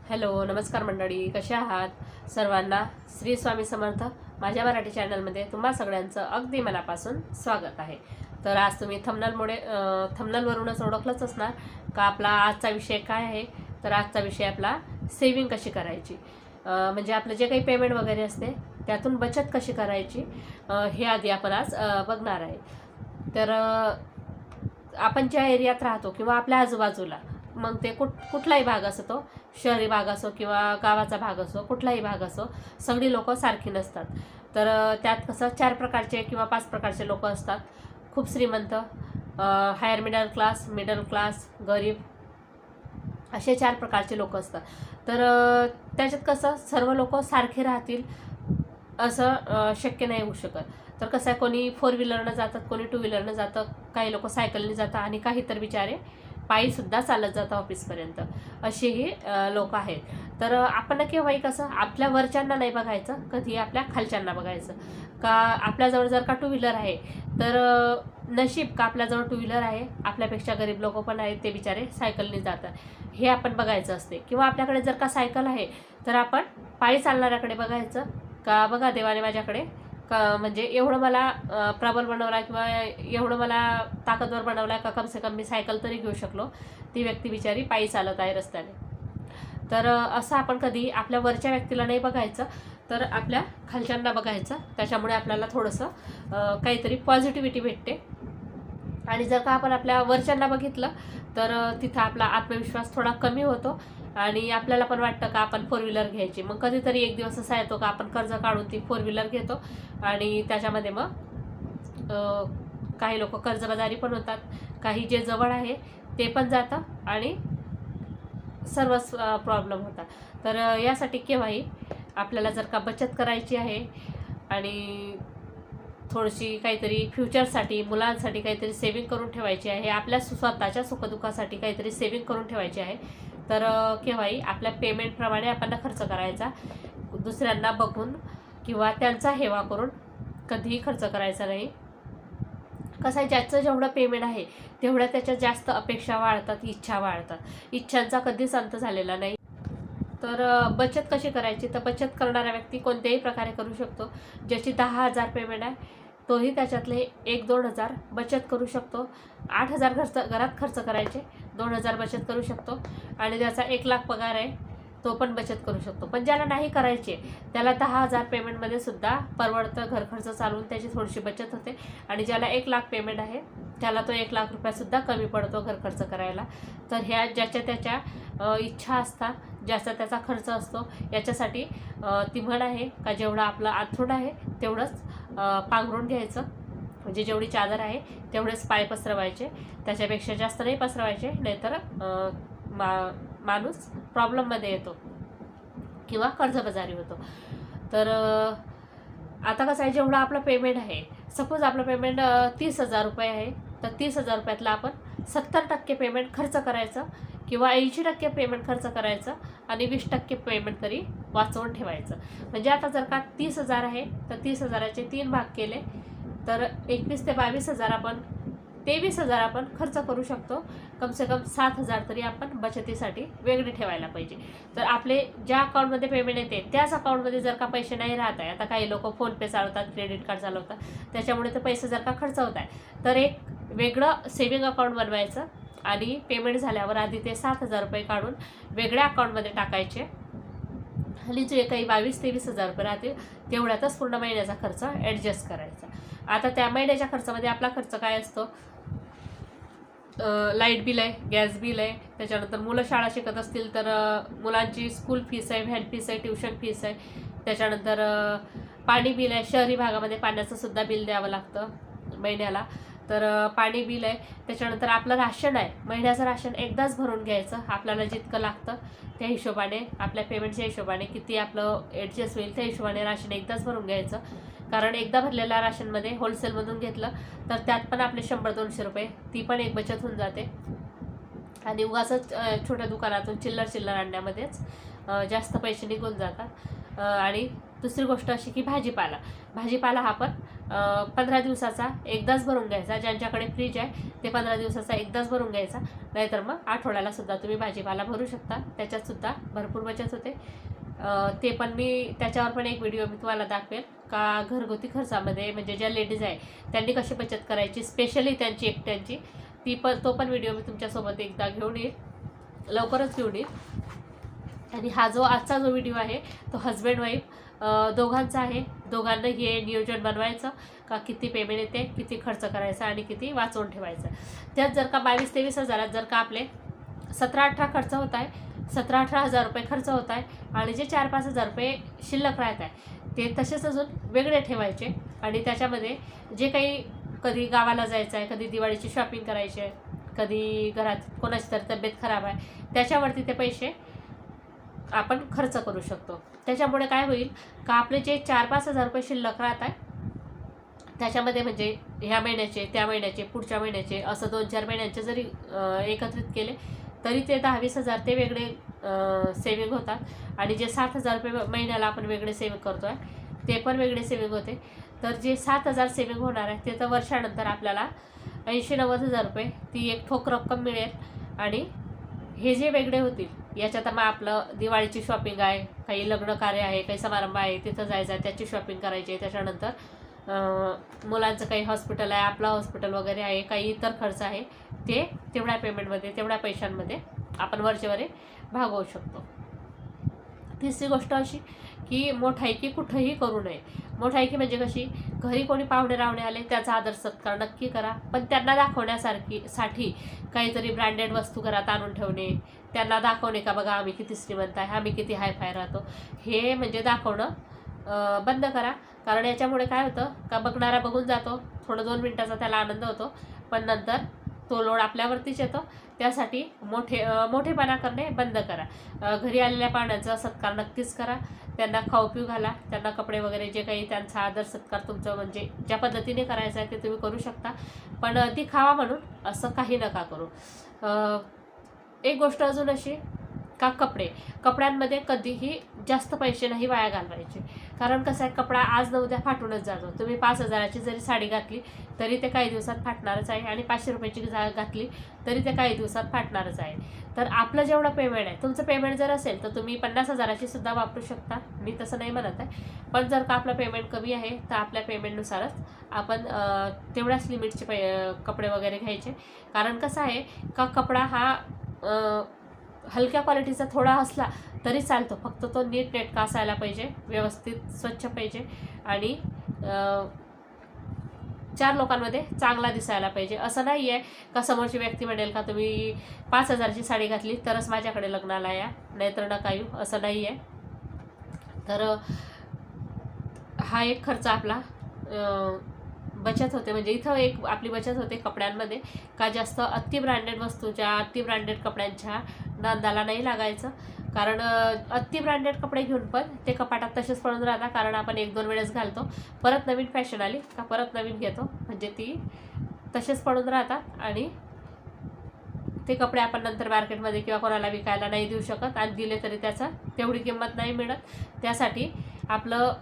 Hello, नमस्कार मंडळी, कशा आहात? सर्वांना श्री स्वामी समर्थ माझ्या मराठी चॅनलमध्ये तुम्हा सगळ्यांचं अगदी मनापासून स्वागत आहे. तर आज तुम्ही थंबनेलवरूनच ओळखलंच असणार का आपला आजचा विषय काय आहे. तर आजचा विषय आपला सेविंग कशी करायची, म्हणजे आपलं जे काही पेमेंट वगैरे असते त्यातून बचत कशी करायची, हे आधी आपण आज बघणार आहे. तर आपण ज्या एरियात राहतो किंवा आपल्या आजूबाजूला, मग ते कुठलाही भाग असो, तो शहरी भाग असो किंवा गावाचा भाग असो, कुठलाही भाग असो, सगळी लोक सारखी नसतात. तर त्यात कसं 4 प्रकारचे किंवा 5 प्रकारचे लोक असतात. खूप श्रीमंत, हायर मिडल क्लास, गरीब, असे 4 प्रकारचे लोक असतात. तर त्याच्यात कसं सर्व लोक सारखे राहतील असं शक्य नाही होऊ शकत. तर कसं आहे, कोणी 4 व्हीलरनं जातात, कोणी 2 व्हीलरनं जातं, काही लोक सायकलने जातात आणि काही तर बिचारे पायीसुद्धा चालत जातं ऑफिसपर्यंत, असेही लोक आहेत. तर आपण केव्हाही कसं आपल्या वरच्यांना नाही बघायचं, कधी आपल्या खालच्यांना बघायचं. का आपल्याजवळ जर का 2 व्हीलर आहे तर नशीब का आपल्याजवळ 2 व्हीलर आहे, आपल्यापेक्षा गरीब लोक पण आहेत, ते बिचारे सायकलने जातात, हे आपण बघायचं असते. किंवा आपल्याकडे जर का सायकल आहे तर आपण पायी चालणाऱ्याकडे बघायचं का बघा देवाने माझ्याकडे म्हणजे एवढं मला प्रबल बनवला किंवा एवढं मला ताकदवर बनवला का कमसे कम मी सायकल तरी घेऊ शकलो, ती व्यक्ती बिचारी पायी चालत आहे रस्त्याने. तर असं आपण कधी आपल्या वरच्या व्यक्तीला नाही बघायचं, तर आपल्या खालच्यांना बघायचं. त्याच्यामुळे आपल्याला थोडंसं काहीतरी पॉझिटिव्हिटी भेटते. आणि जर का आपण आपल्या वरच्यांना बघितलं तर तिथं आपला आत्मविश्वास थोडा कमी होतो आणि आपल्याला पण वाटतं का आपण 4 व्हीलर घ्यायची. मग कधीतरी एक दिवस असा येतो का आपण कर्ज काढून ती 4 व्हीलर घेतो आणि त्याच्यामध्ये मग काही लोक कर्जबाजारी पण होतात, काही जे जवळ आहे ते पण जातं आणि सर्वच प्रॉब्लेम होतात. तर यासाठी केव्हाही आपल्याला जर का बचत करायची आहे आणि थोडीशी काहीतरी फ्युचरसाठी, मुलांसाठी काहीतरी सेविंग करून ठेवायची आहे, आपल्या स्वतःच्या सुखदुःखासाठी काहीतरी सेविंग करून ठेवायची आहे, तर केव्हाही आपल्या पेमेंटप्रमाणे आपण खर्च करायचा. दुसऱ्यांना बघून किंवा त्यांचा हेवा करून कधीही खर्च करायचा नाही. कसं आहे, ज्याचं जेवढं पेमेंट आहे तेवढ्या त्याच्या जास्त अपेक्षा वाढतात, इच्छा वाढतात. इच्छांचा कधीच अंत झालेला नाही. तर बचत कशी करायची, तर बचत करणारा व्यक्ती कोणत्याही प्रकारे करू शकतो. ज्याची 10,000 पेमेंट आहे तोही त्याच्यातले 1-2,000 बचत करू शकतो. 8,000 घरात खर्च करायचे, 2,000 बचत करू शकतो. आणि ज्याचा 1,00,000 पगार आहे तो पण बचत करू शकतो. पण ज्याला नाही करायचे त्याला 10,000 पेमेंटमध्ये सुद्धा परवडतं, घर खर्च चालवून त्याची थोडीशी बचत होते. आणि ज्याला 1,00,000 पेमेंट आहे त्याला तो 1,00,000 रुपयासुद्धा कमी पडतो घर खर्च करायला. तर ह्या ज्याच्या त्याच्या इच्छा असतात, ज्याचा त्याचा खर्च असतो, याच्यासाठी ती म्हण आहे का जेवढं आपलं अंथरूण आहे तेवढंच पांघरून घ्यायचं. म्हणजे जेवढी चादर आहे तेवढेच पाय पसरवायचे, त्याच्यापेक्षा जास्त नाही पसरवायचे, नाहीतर माणूस प्रॉब्लेममध्ये येतो किंवा कर्जबाजारी होतो. तर आता कसं आहे, जेवढं आपलं पेमेंट आहे, सपोज आपलं पेमेंट 30,000 रुपये आहे, तर 30,000 रुपयातलं आपण 70% पेमेंट खर्च करायचं किंवा 80% पेमेंट खर्च करायचं आणि 20% पेमेंट तरी वाचवून ठेवायचं. म्हणजे आता जर का 30,000 आहे तर 30,000चे 3 भाग केले तर 21 ते 22,000 आपण 23,000 आपण खर्च करू शकतो. कमसे कम 7,000 तरी आपण बचतीसाठी वेगळे ठेवायला पाहिजे. तर आपले ज्या अकाउंटमध्ये पेमेंट येते त्याच अकाउंटमध्ये जर का पैसे नाही राहत आहे, आता काही लोक फोनपे चालवतात, क्रेडिट कार्ड चालवतात, त्याच्यामुळे ते पैसे जर का खर्च होत आहे तर एक वेगळं सेविंग अकाउंट बनवायचं आणि पेमेंट झाल्यावर आधी ते 7,000 रुपये काढून वेगळ्या अकाउंटमध्ये टाकायचे आणि जे काही 22-23,000 रुपये राहतील तेवढ्यातच पूर्ण महिन्याचा खर्च ॲडजस्ट करायचा. आता त्या महिन्याच्या खर्चामध्ये आपला खर्च काय असतो, लाईट बिल आहे, गॅस बिल आहे, त्याच्यानंतर मुलं शाळा शिकत असतील तर मुलांची स्कूल फीस आहे, व्हॅन फीस आहे, ट्युशन फीस आहे, त्याच्यानंतर पाणी बिल आहे. शहरी भागामध्ये पाण्याचं सुद्धा बिल द्यावं लागतं महिन्याला, तर पाणी बिल आहे. त्याच्यानंतर आपलं राशन आहे, महिन्याचं राशन एकदाच भरून घ्यायचं, आपल्याला जितकं लागतं त्या हिशोबाने, आपल्या पेमेंटच्या हिशोबाने किती आपलं ॲडजस्ट होईल त्या हिशोबाने राशन एकदाच भरून घ्यायचं. कारण एकदा भरलेल्या राशनमध्ये होलसेलमधून घेतलं तर त्यात पण आपले 100-200 रुपये, ती पण एक बचत होऊन जाते. आणि उगाचच छोट्या दुकानातून चिल्लर आणण्यामध्येच जास्त पैसे निघून जातात. आणि दुसरी गोष्ट अशी की भाजीपाला हा पण 15 दिवसाचा एकदाच भरून घ्यायचा. ज्यांच्याकडे फ्रीज आहे ते 15 दिवसाचा एकदाच भरून घ्यायचा, नाहीतर मग आठवड्याला सुद्धा तुम्ही भाजीपाला भरू शकता. त्याच्यातसुद्धा भरपूर बचत होते. ते पण त्याच्यावर पण एक व्हिडिओ मी तुम्हाला दाखवेल का घरगुती खर्चामध्ये म्हणजे ज्या लेडीज आहे त्यांनी कशी बचत करायची, स्पेशली त्यांची एकट्यांची, तो पण व्हिडिओ मी तुमच्यासोबत एकदा घेऊन येईल, लवकरच घेऊन येईल. आणि हा जो आजचा जो व्हिडिओ आहे तो हजबंड वाईफ दोघांचा आहे. दोघांना हे नियोजन बनवायचं का किती पेमेंट येते, किती खर्च करायचा आणि किती वाचवून ठेवायचं. त्यात जर का 22-23 हजारात जर का आपले 17-18 खर्च होत आहे, 17-18 हजार रुपये खर्च होत आहे आणि जे 4-5 हजार रुपये शिल्लक राहत आहे ते तसेच अजून वेगळे ठेवायचे. आणि त्याच्यामध्ये जे काही कधी गावाला जायचं आहे, कधी दिवाळीची शॉपिंग करायची आहे, कधी घरात कोणाची तरी तब्येत खराब आहे, त्याच्यावरती ते पैसे आपण खर्च करू शकतो. त्याच्यामुळे काय होईल का आपले जे 4-5 हजार रुपये शिल्लक राहत आहे त्याच्यामध्ये म्हणजे ह्या महिन्याचे, त्या महिन्याचे, पुढच्या महिन्याचे असं 2-4 महिन्यांचे जरी एकत्रित केले तरी ते 10-20 हजार ते वेगळे सेविंग होतात. आणि जे 7 हजार रुपये महिन्याला आपण वेगळे सेविंग करतो आहे ते पण वेगळे सेविंग होते. तर जे 7 हजार सेविंग होणार आहे ते तर वर्षानंतर आपल्याला 80-90 हजार रुपये ती एक ठोक रक्कम मिळेल. आणि हे जे वेगळे होतील याच्यात मग आपलं दिवाळीची शॉपिंग आहे, काही लग्न कार्य आहे, काही समारंभ आहे तिथं जायचं आहे त्याची शॉपिंग करायची आहे, त्याच्यानंतर मुलांचं काही हॉस्पिटल आहे, आपलं हॉस्पिटल वगैरे आहे, काही इतर खर्च आहे ते तेवढ्या पेमेंटमध्ये, तेवढ्या पैशांमध्ये आपण वरचेवरे भागवू शकतो. तिसरी गोष्ट अशी की मोठायकी कुठंही करू नये. मोठायकी म्हणजे कशी, घरी कोणी पाहुणे रावणे आले त्याचा आदर सत्कार नक्की करा, पण त्यांना दाखवण्यासाठी काहीतरी ब्रँडेड वस्तू घरात आणून ठेवणे, त्यांना दाखवणे का बघा आम्ही किती श्रीमंत आहे, आम्ही किती हायफाय राहतो, हे म्हणजे दाखवणं बंद करा. कारण याच्यामुळे काय होतं का बघणारा बघून जातो, थोडं 2 मिनिटाचा त्याला आनंद होतो, पण नंतर तो लोड आपल्यावरतीच येतो. त्यासाठी मोठेपणा करणे बंद करा. घरी आलेल्या पाहुण्यांचा सत्कार नक्कीच करा, त्यांना खाऊ पिऊ घाला, त्यांना कपडे वगैरे जे काही त्यांचा आदर सत्कार तुमचं म्हणजे ज्या पद्धतीने करायचं आहे ते तुम्ही करू शकता, पण ती खावा म्हणून असं काही नका करू. एक गोष्ट अजून अशी का कपड्यांमध्ये कधीही जास्त पैसे नाही वाया घालवायचे. कारण कसं आहे, कपडा आज न उद्या फाटूनच जातो. तुम्ही 5 हजाराची जरी साडी घातली तरी ते काही दिवसात फाटणारच आहे, आणि 500 रुपयाची घातली तरी ते काही दिवसात फाटणारच आहे. तर आपलं जेवढं पेमेंट आहे, तुमचं पेमेंट जर असेल तर तुम्ही 50 हजाराची सुद्धा वापरू शकता, मी तसं नाही म्हणत आहे. पण जर का आपलं पेमेंट कमी आहे तर आपल्या पेमेंटनुसारच आपण तेवढ्याच लिमिटचे कपडे वगैरे घ्यायचे. कारण कसं आहे का कपडा हा हलक्या क्वालिटीचा थोडा असला तरी चालतो, फक्त तो नीटनेटका असायला पाहिजे, व्यवस्थित स्वच्छ पाहिजे आणि 4 लोकांमध्ये चांगला दिसायला पाहिजे. असं नाही आहे का समोरची व्यक्ती म्हणेल का तुम्ही 5 हजारची साडी घातली तरच माझ्याकडे लग्नाला या, नाहीतर नका येऊ, असं नाही आहे. तर हा एक खर्च आपला बचत होते. म्हणजे इथं एक आपली बचत होते कपड्यांमध्ये का जास्त अति ब्रँडेड वस्तूच्या, अति ब्रँडेड कपड्यांच्या नादाला नाही लागायचं. कारण अति ब्रँडेड कपडे घेऊन पण ते कपाटात तसेच पडून राहतात. कारण आपण 1-2 वेळेस घालतो, परत नवीन फॅशन आली का परत नवीन घेतो, म्हणजे ती तसेच पडून राहतात आणि ते कपडे आपण नंतर मार्केटमध्ये किंवा कोणाला विकायला नाही देऊ शकत, आणि दिले तरी त्याचा तेवढी किंमत नाही मिळत. त्यासाठी आपलं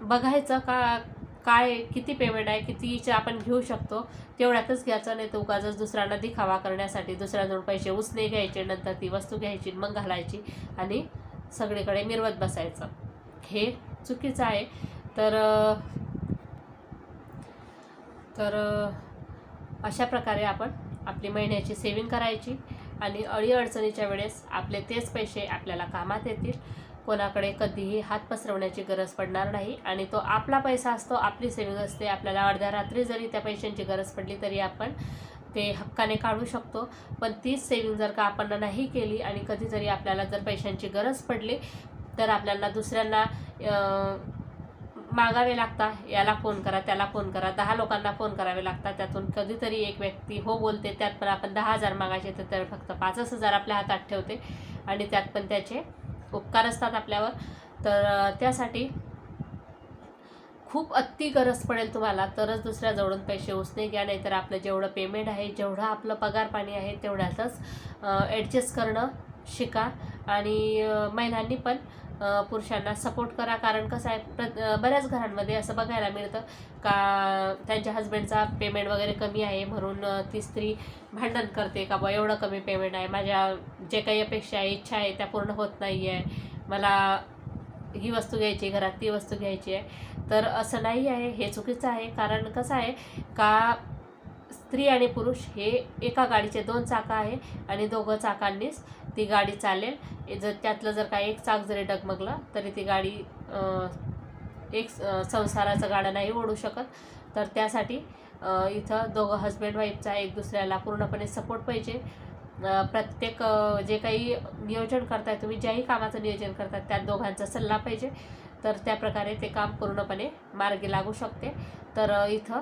बघायचं का काय किती पेमेंट आहे, कितीचे आपण घेऊ शकतो तेवढ्यातच घ्यायचं, नाही तर उगाचच दुसऱ्यांना दिखावा करण्यासाठी दुसऱ्याजवळ पैसे उसने घ्यायचे, नंतर ती वस्तू घ्यायची मग घालायची आणि सगळीकडे मिरवत बसायचं, हे चुकीचं आहे. तर अशा प्रकारे आपण आपली महिन्याची सेविंग करायची आणि अडीअडचणीच्या वेळेस आपले तेच पैसे आपल्याला कामात येतील. कोणाकडे कधीही हात पसरवण्याची गरज पडणार नाही, आणि तो आपला पैसा असतो, आपली सेविंग असते. आपल्याला अर्ध्या रात्री जरी त्या पैशांची गरज पडली तरी आपण ते हक्काने काढू शकतो. पण तीच सेविंग जर का आपण नाही केली आणि कधीतरी आपल्याला जर पैशांची गरज पडली तर आपल्याला दुसऱ्यांना मागावे लागतात, याला फोन करा, त्याला फोन करा, 10 लोकांना फोन करावे लागतात. त्यातून कधीतरी एक व्यक्ती हो बोलते, त्यात पण आपण 10,000 मागायचे तर फक्त 5,000 हजार आपल्या हातात ठेवते, आणि त्यात पण त्याचे उपकार असतात आपल्यावर. तर त्यासाठी खूप अति गरज पडेल तुम्हाला तरच दुसऱ्याजवळून पैसे उसने घ्या, नाहीतर आपलं जेवढं पेमेंट आहे, जेवढं आपलं पगार पाणी आहे तेवढ्यातच ॲडजस्ट करणं शिका. आणि महिलांनी पण पुरुषांना सपोर्ट करा. कारण कसं आहे बऱ्याच घरांमध्ये असं बघायला मिळतं का त्यांच्या हस्बंडचा पेमेंट वगैरे कमी आहे म्हणून ती स्त्री भांडण करते का बा एवढं कमी पेमेंट आहे, माझ्या जे काही अपेक्षा आहे इच्छा आहे त्या पूर्ण होत नाही आहे, मला ही वस्तू घ्यायची घरात ती वस्तू घ्यायची आहे. तर असं नाही आहे, हे चुकीचं आहे. कारण कसं आहे का स्त्री आणि पुरुष हे एका गाडीचे 2 चाकं आहे आणि दोघं चाकांनीच ती गाडी चालेल. जर त्यातलं जर काही एक चाक जरी डगमगलं तरी ती गाडी एक संसाराचं गाडं नाही ओढू शकत. तर त्यासाठी इथं दोघं हस्बंड वाईफचा एक दुसऱ्याला पूर्णपणे सपोर्ट पाहिजे. प्रत्येक जे काही नियोजन करताय तुम्ही, ज्याही कामाचं नियोजन करतात त्यात दोघांचा सल्ला पाहिजे. तर त्या प्रकारे ते काम पूर्णपणे मार्गी लागू शकते. तर इथं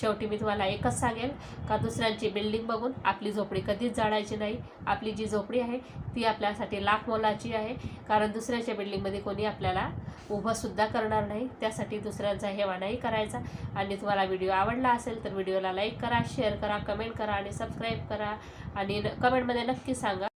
शेवटी मी तुम्हाला एकच सांगेल का दुसऱ्यांची बिल्डिंग बघून आपली झोपडी कधीच जाळायची नाही. आपली जी झोपडी आहे ती आपल्यासाठी लाख मोलाची आहे. कारण दुसऱ्याच्या बिल्डिंगमध्ये कोणी आपल्याला उभंसुद्धा करणार नाही. त्यासाठी दुसऱ्यांचा हेवा नाही करायचा. आणि तुम्हाला व्हिडिओ आवडला असेल तर व्हिडिओला लाईक करा, शेअर करा, कमेंट करा आणि सबस्क्राईब करा. आणि कमेंटमध्ये नक्की सांगा